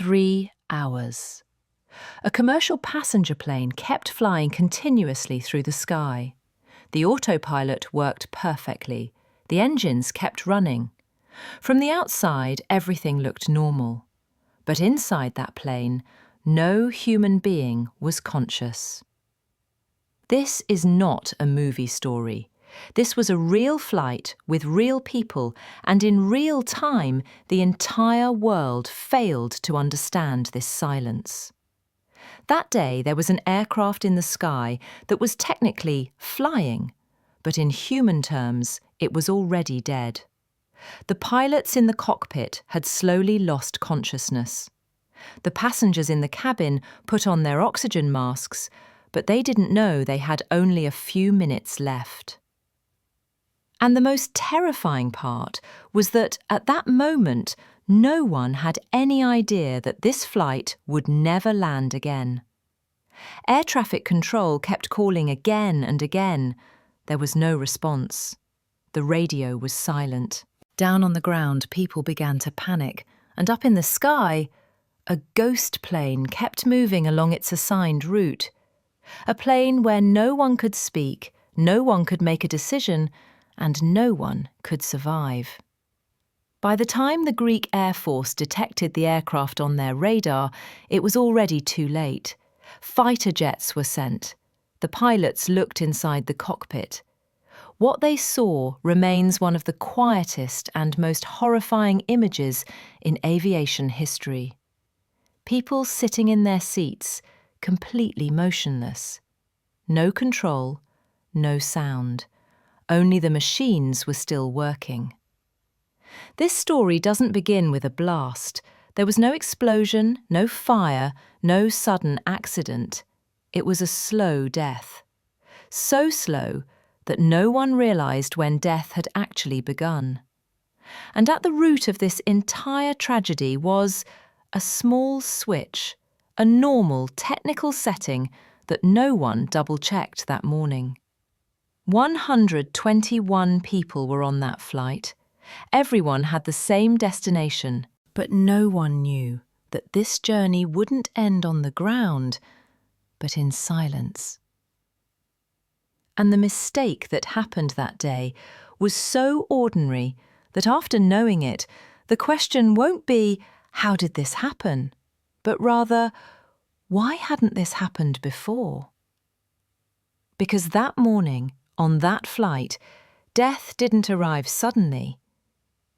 3 hours. A commercial passenger plane kept flying continuously through the sky. The autopilot worked perfectly. The engines kept running. From the outside, everything looked normal. But inside that plane, no human being was conscious. This is not a movie story. This was a real flight with real people, and in real time, the entire world failed to understand this silence. That day, there was an aircraft in the sky that was technically flying, but in human terms, it was already dead. The pilots in the cockpit had slowly lost consciousness. The passengers in the cabin put on their oxygen masks, but they didn't know they had only a few minutes left. And the most terrifying part was that at that moment, no one had any idea that this flight would never land again. Air traffic control kept calling again and again. There was no response. The radio was silent. Down on the ground, people began to panic, and up in the sky, a ghost plane kept moving along its assigned route. A plane where no one could speak, no one could make a decision, and no one could survive. By the time the Greek Air Force detected the aircraft on their radar, it was already too late. Fighter jets were sent. The pilots looked inside the cockpit. What they saw remains one of the quietest and most horrifying images in aviation history. People sitting in their seats, completely motionless. No control, no sound. Only the machines were still working. This story doesn't begin with a blast. There was no explosion, no fire, no sudden accident. It was a slow death. So slow that no one realized when death had actually begun. And at the root of this entire tragedy was a small switch, a normal technical setting that no one double-checked that morning. 121 people were on that flight. Everyone had the same destination, but no one knew that this journey wouldn't end on the ground, but in silence. And the mistake that happened that day was so ordinary that after knowing it, the question won't be, how did this happen? But rather, why hadn't this happened before? Because that morning, on that flight, death didn't arrive suddenly.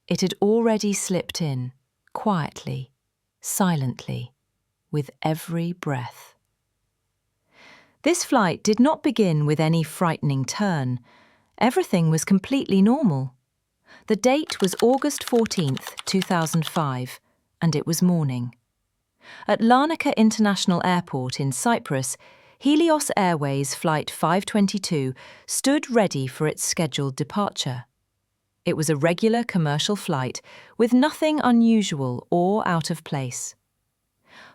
It had already slipped in, quietly, silently, with every breath. This flight did not begin with any frightening turn. Everything was completely normal. The date was August 14th, 2005, and it was morning. At Larnaca International Airport in Cyprus, Helios Airways Flight 522 stood ready for its scheduled departure. It was a regular commercial flight with nothing unusual or out of place.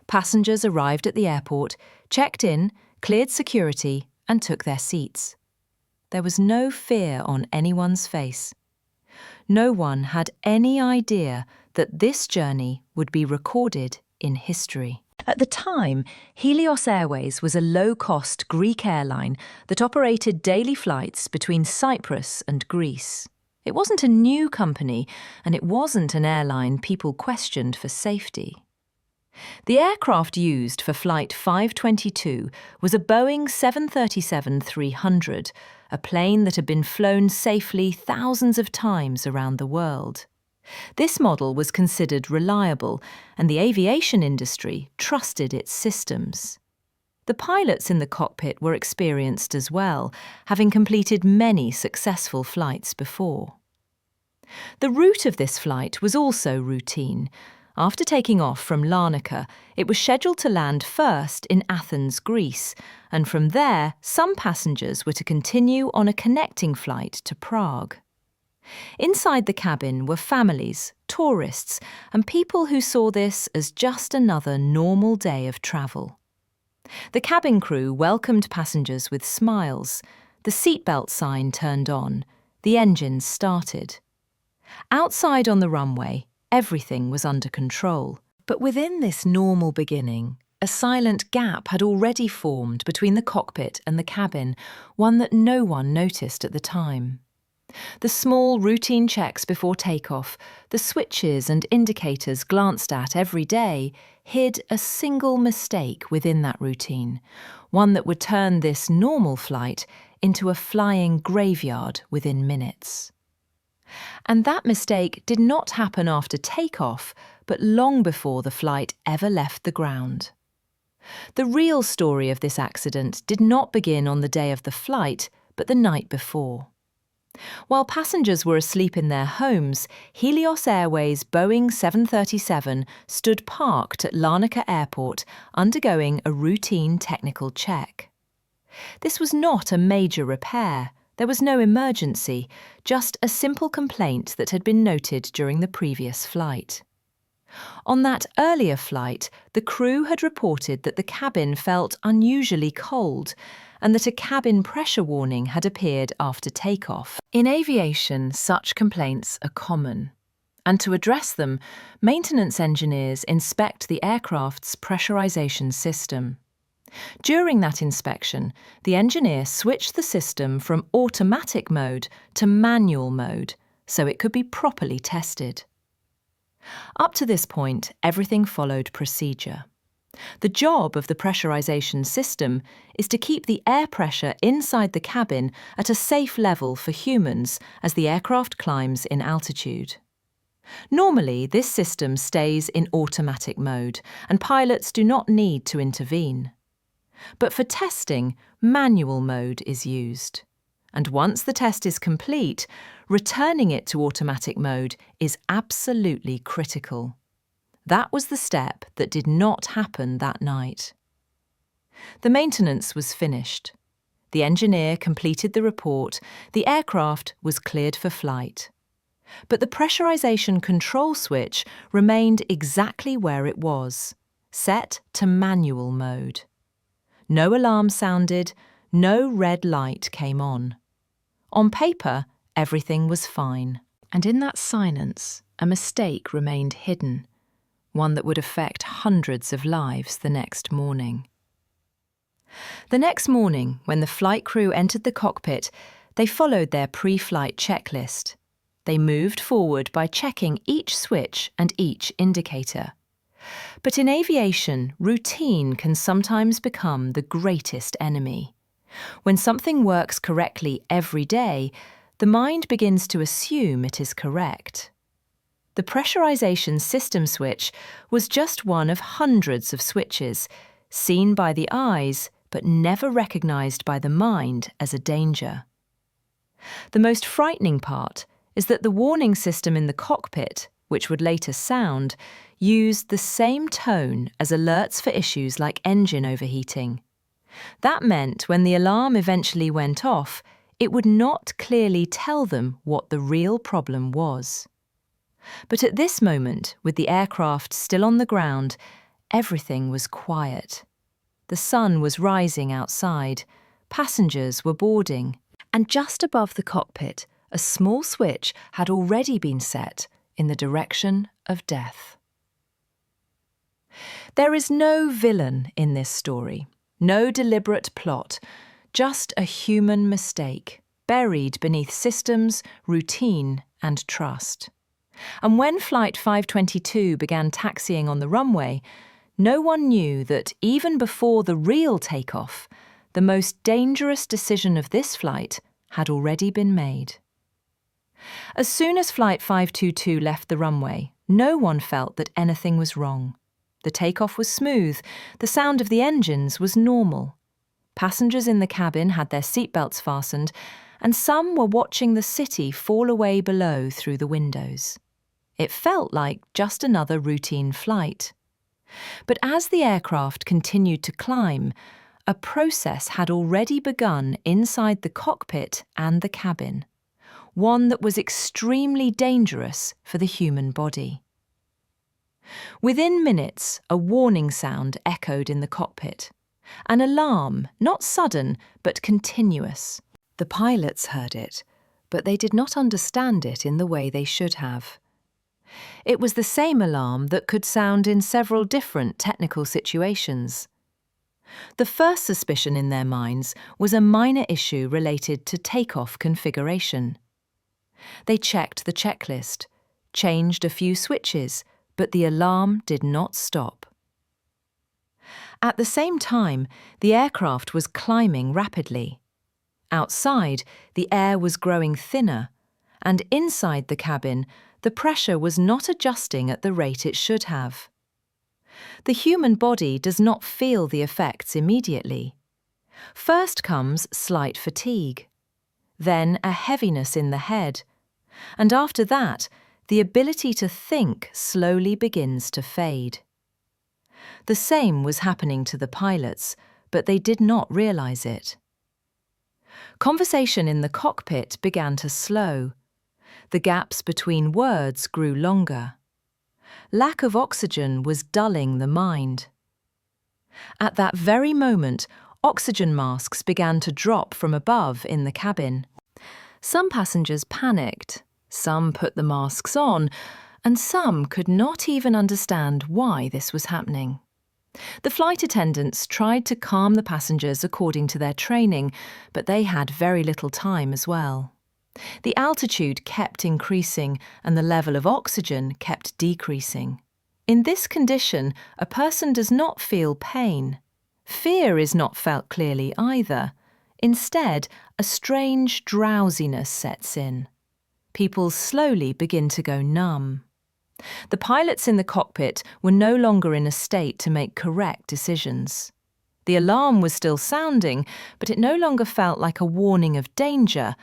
Passengers arrived at the airport, checked in, cleared security, and took their seats. There was no fear on anyone's face. No one had any idea that this journey would be recorded in history. At the time, Helios Airways was a low-cost Greek airline that operated daily flights between Cyprus and Greece. It wasn't a new company, and it wasn't an airline people questioned for safety. The aircraft used for Flight 522 was a Boeing 737-300, a plane that had been flown safely thousands of times around the world. This model was considered reliable, and the aviation industry trusted its systems. The pilots in the cockpit were experienced as well, having completed many successful flights before. The route of this flight was also routine. After taking off from Larnaca, it was scheduled to land first in Athens, Greece, and from there, some passengers were to continue on a connecting flight to Prague. Inside the cabin were families, tourists, and people who saw this as just another normal day of travel. The cabin crew welcomed passengers with smiles. The seatbelt sign turned on. The engines started. Outside on the runway, everything was under control. But within this normal beginning, a silent gap had already formed between the cockpit and the cabin, one that no one noticed at the time. The small routine checks before takeoff, the switches and indicators glanced at every day, hid a single mistake within that routine, one that would turn this normal flight into a flying graveyard within minutes. And that mistake did not happen after takeoff, but long before the flight ever left the ground. The real story of this accident did not begin on the day of the flight, but the night before. While passengers were asleep in their homes, Helios Airways Boeing 737 stood parked at Larnaca Airport, undergoing a routine technical check. This was not a major repair. There was no emergency, just a simple complaint that had been noted during the previous flight. On that earlier flight, the crew had reported that the cabin felt unusually cold and that a cabin pressure warning had appeared after takeoff. In aviation, such complaints are common, and to address them, maintenance engineers inspect the aircraft's pressurization system. During that inspection, the engineer switched the system from automatic mode to manual mode so it could be properly tested. Up to this point, everything followed procedure. The job of the pressurization system is to keep the air pressure inside the cabin at a safe level for humans as the aircraft climbs in altitude. Normally, this system stays in automatic mode, and pilots do not need to intervene. But for testing, manual mode is used. And once the test is complete, returning it to automatic mode is absolutely critical. That was the step that did not happen that night. The maintenance was finished. The engineer completed the report. The aircraft was cleared for flight. But the pressurization control switch remained exactly where it was, set to manual mode. No alarm sounded, no red light came on. On paper, everything was fine. And in that silence, a mistake remained hidden, one that would affect hundreds of lives the next morning. The next morning, when the flight crew entered the cockpit, they followed their pre-flight checklist. They moved forward by checking each switch and each indicator. But in aviation, routine can sometimes become the greatest enemy. When something works correctly every day, the mind begins to assume it is correct. The pressurization system switch was just one of hundreds of switches, seen by the eyes but never recognized by the mind as a danger. The most frightening part is that the warning system in the cockpit, which would later sound, used the same tone as alerts for issues like engine overheating. That meant when the alarm eventually went off, it would not clearly tell them what the real problem was. But at this moment, with the aircraft still on the ground, everything was quiet. The sun was rising outside, passengers were boarding, and just above the cockpit, a small switch had already been set in the direction of death. There is no villain in this story, no deliberate plot, just a human mistake, buried beneath systems, routine, and trust. And when Flight 522 began taxiing on the runway, no one knew that even before the real takeoff, the most dangerous decision of this flight had already been made. As soon as Flight 522 left the runway, no one felt that anything was wrong. The takeoff was smooth, the sound of the engines was normal. Passengers in the cabin had their seatbelts fastened, and some were watching the city fall away below through the windows. It felt like just another routine flight. But as the aircraft continued to climb, a process had already begun inside the cockpit and the cabin, one that was extremely dangerous for the human body. Within minutes, a warning sound echoed in the cockpit. An alarm, not sudden, but continuous. The pilots heard it, but they did not understand it in the way they should have. It was the same alarm that could sound in several different technical situations. The first suspicion in their minds was a minor issue related to takeoff configuration. They checked the checklist, changed a few switches, but the alarm did not stop. At the same time, the aircraft was climbing rapidly. Outside, the air was growing thinner, and inside the cabin, the pressure was not adjusting at the rate it should have. The human body does not feel the effects immediately. First comes slight fatigue, then a heaviness in the head, and after that, the ability to think slowly begins to fade. The same was happening to the pilots, but they did not realize it. Conversation in the cockpit began to slow. The gaps between words grew longer. Lack of oxygen was dulling the mind. At that very moment, oxygen masks began to drop from above in the cabin. Some passengers panicked, some put the masks on, and some could not even understand why this was happening. The flight attendants tried to calm the passengers according to their training, but they had very little time as well. The altitude kept increasing and the level of oxygen kept decreasing. In this condition, a person does not feel pain. Fear is not felt clearly either. Instead, a strange drowsiness sets in. People slowly begin to go numb. The pilots in the cockpit were no longer in a state to make correct decisions. The alarm was still sounding, but it no longer felt like a warning of danger,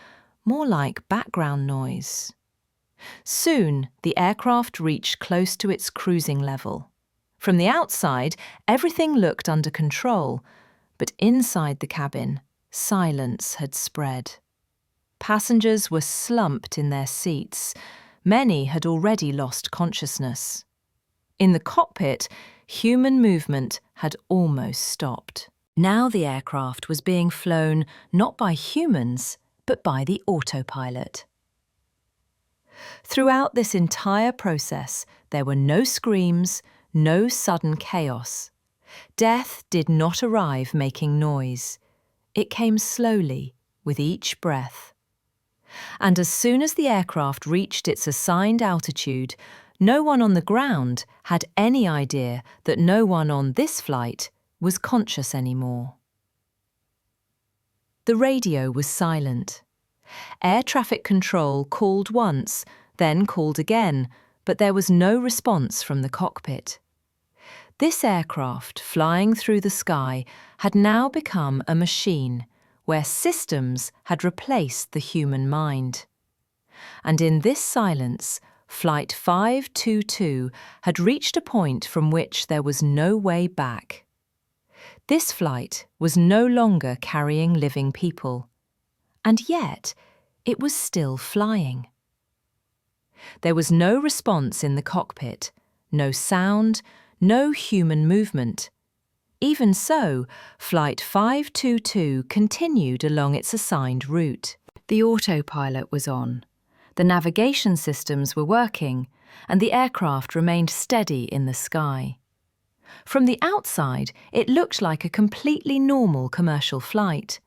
more like background noise. Soon, the aircraft reached close to its cruising level. From the outside, everything looked under control, but inside the cabin, silence had spread. Passengers were slumped in their seats. Many had already lost consciousness. In the cockpit, human movement had almost stopped. Now the aircraft was being flown not by humans, but by the autopilot. Throughout this entire process, there were no screams, no sudden chaos. Death did not arrive making noise. It came slowly, with each breath. And as soon as the aircraft reached its assigned altitude, no one on the ground had any idea that no one on this flight was conscious anymore. The radio was silent. Air traffic control called once, then called again, but there was no response from the cockpit. This aircraft, flying through the sky, had now become a machine, where systems had replaced the human mind. And in this silence, Flight 522 had reached a point from which there was no way back. This flight was no longer carrying living people, and yet it was still flying. There was no response in the cockpit, no sound, no human movement. Even so, Flight 522 continued along its assigned route. The autopilot was on. The navigation systems were working, and the aircraft remained steady in the sky. From the outside, it looked like a completely normal commercial flight,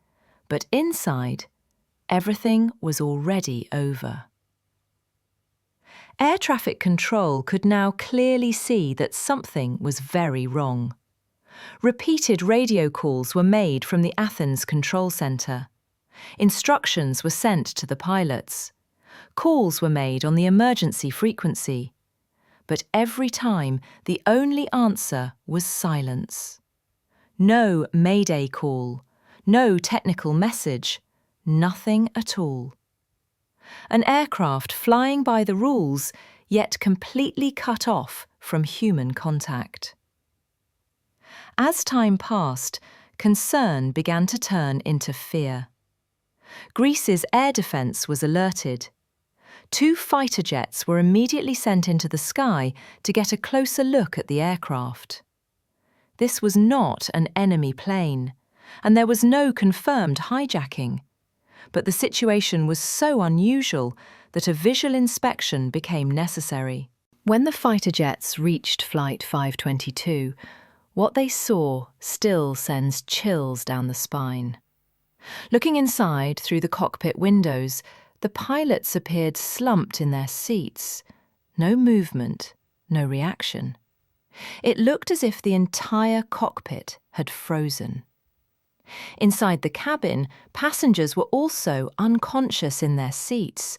but inside, everything was already over. Air traffic control could now clearly see that something was very wrong. Repeated radio calls were made from the Athens control centre. Instructions were sent to the pilots. Calls were made on the emergency frequency. But every time, the only answer was silence. No mayday call, no technical message, nothing at all. An aircraft flying by the rules, yet completely cut off from human contact. As time passed, concern began to turn into fear. Greece's air defence was alerted. 2 fighter jets were immediately sent into the sky to get a closer look at the aircraft. This was not an enemy plane, and there was no confirmed hijacking. But the situation was so unusual that a visual inspection became necessary. When the fighter jets reached Flight 522, what they saw still sends chills down the spine. Looking inside through the cockpit windows, the pilots appeared slumped in their seats. No movement, no reaction. It looked as if the entire cockpit had frozen. Inside the cabin, passengers were also unconscious in their seats.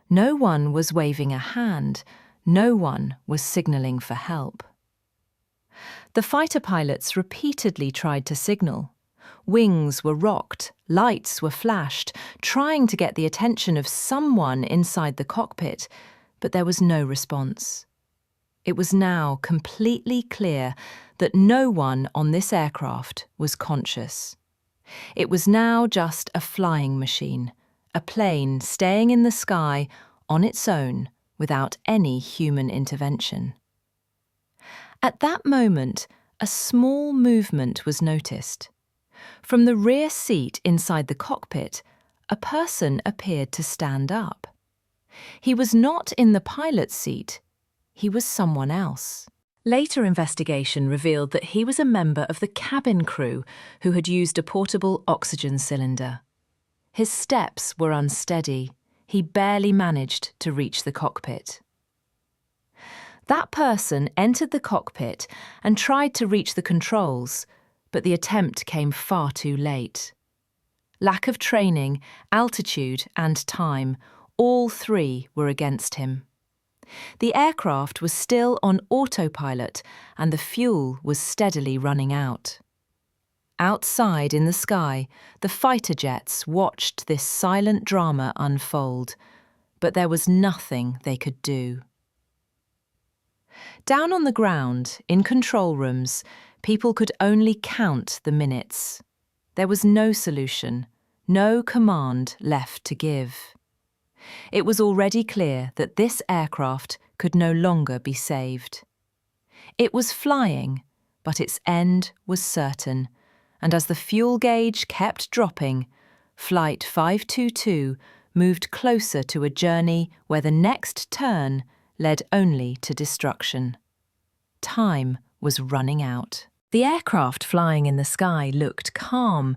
No one was waving a hand. No one was signalling for help. The fighter pilots repeatedly tried to signal. Wings were rocked, lights were flashed, trying to get the attention of someone inside the cockpit, but there was no response. It was now completely clear that no one on this aircraft was conscious. It was now just a flying machine, a plane staying in the sky on its own without any human intervention. At that moment, a small movement was noticed. From the rear seat inside the cockpit, a person appeared to stand up. He was not in the pilot's seat. He was someone else. Later investigation revealed that he was a member of the cabin crew who had used a portable oxygen cylinder. His steps were unsteady. He barely managed to reach the cockpit. That person entered the cockpit and tried to reach the controls, but the attempt came far too late. Lack of training, altitude, and time, all three were against him. The aircraft was still on autopilot and the fuel was steadily running out. Outside in the sky, the fighter jets watched this silent drama unfold, but there was nothing they could do. Down on the ground, in control rooms, people could only count the minutes. There was no solution, no command left to give. It was already clear that this aircraft could no longer be saved. It was flying, but its end was certain, and as the fuel gauge kept dropping, Flight 522 moved closer to a journey where the next turn led only to destruction. Time was running out. The aircraft flying in the sky looked calm,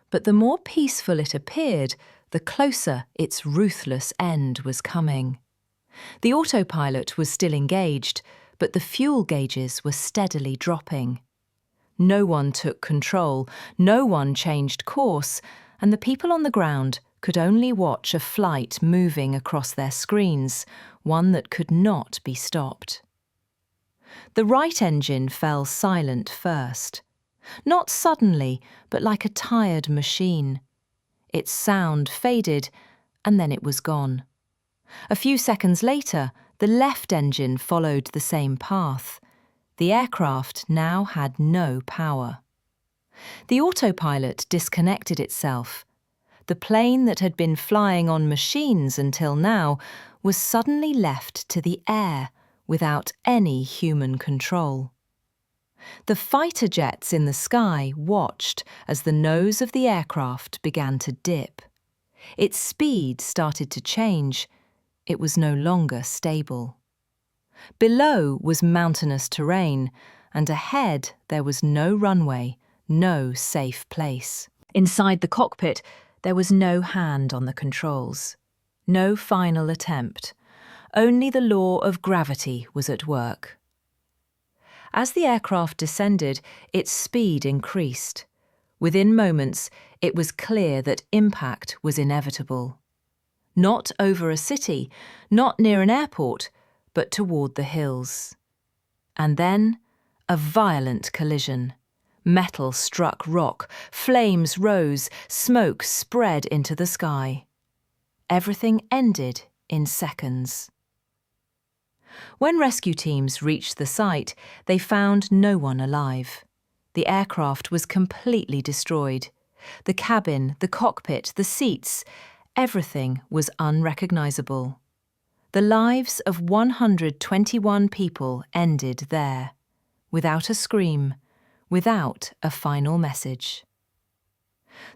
but the more peaceful it appeared, the closer its ruthless end was coming. The autopilot was still engaged, but the fuel gauges were steadily dropping. No one took control, no one changed course, and the people on the ground could only watch a flight moving across their screens, one that could not be stopped. The right engine fell silent first. Not suddenly, but like a tired machine. Its sound faded, and then it was gone. A few seconds later, the left engine followed the same path. The aircraft now had no power. The autopilot disconnected itself. The plane that had been flying on machines until now was suddenly left to the air without any human control. The fighter jets in the sky watched as the nose of the aircraft began to dip. Its speed started to change. It was no longer stable. Below was mountainous terrain, and ahead there was no runway, no safe place. Inside the cockpit, there was no hand on the controls. No final attempt. Only the law of gravity was at work. As the aircraft descended, its speed increased. Within moments, it was clear that impact was inevitable. Not over a city, not near an airport, but toward the hills. And then, a violent collision. Metal struck rock, flames rose, smoke spread into the sky. Everything ended in seconds. When rescue teams reached the site, they found no one alive. The aircraft was completely destroyed. The cabin, the cockpit, the seats, everything was unrecognizable. The lives of 121 people ended there, without a scream, without a final message.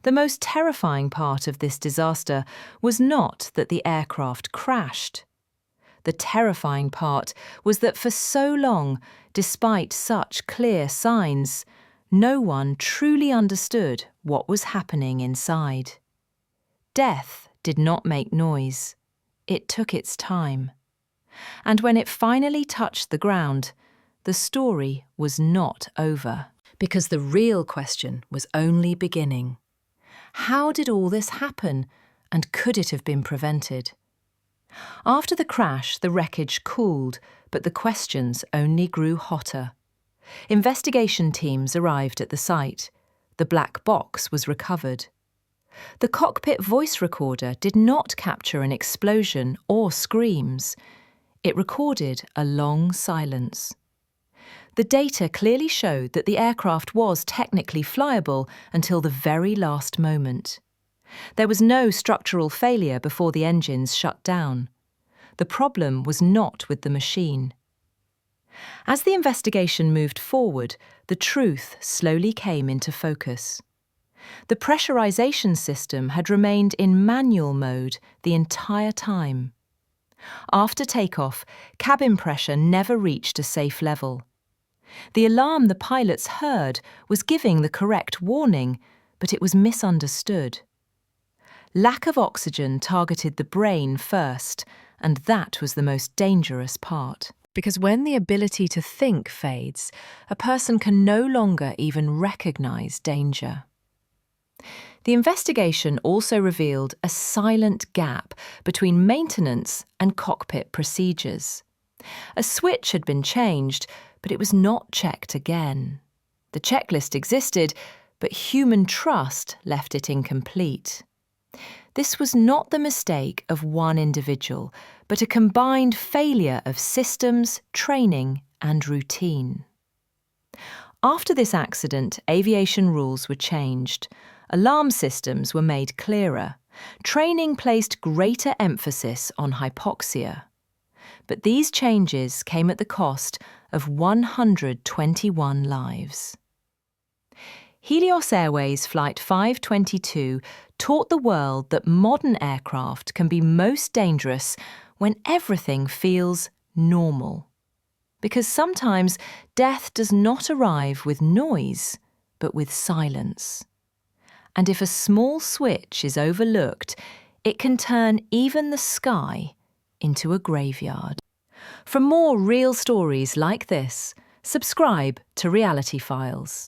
The most terrifying part of this disaster was not that the aircraft crashed. The terrifying part was that for so long, despite such clear signs, no one truly understood what was happening inside. Death did not make noise. It took its time. And when it finally touched the ground, the story was not over. Because the real question was only beginning. How did all this happen, and could it have been prevented? After the crash, the wreckage cooled, but the questions only grew hotter. Investigation teams arrived at the site. The black box was recovered. The cockpit voice recorder did not capture an explosion or screams. It recorded a long silence. The data clearly showed that the aircraft was technically flyable until the very last moment. There was no structural failure before the engines shut down. The problem was not with the machine. As the investigation moved forward, the truth slowly came into focus. The pressurization system had remained in manual mode the entire time. After takeoff, cabin pressure never reached a safe level. The alarm the pilots heard was giving the correct warning, but it was misunderstood. Lack of oxygen targeted the brain first, and that was the most dangerous part. Because when the ability to think fades, a person can no longer even recognize danger. The investigation also revealed a silent gap between maintenance and cockpit procedures. A switch had been changed, but it was not checked again. The checklist existed, but human trust left it incomplete. This was not the mistake of one individual, but a combined failure of systems, training, and routine. After this accident, aviation rules were changed. Alarm systems were made clearer. Training placed greater emphasis on hypoxia. But these changes came at the cost of 121 lives. Helios Airways Flight 522 taught the world that modern aircraft can be most dangerous when everything feels normal. Because sometimes death does not arrive with noise, but with silence. And if a small switch is overlooked, it can turn even the sky into a graveyard. For more real stories like this, subscribe to Reality Files.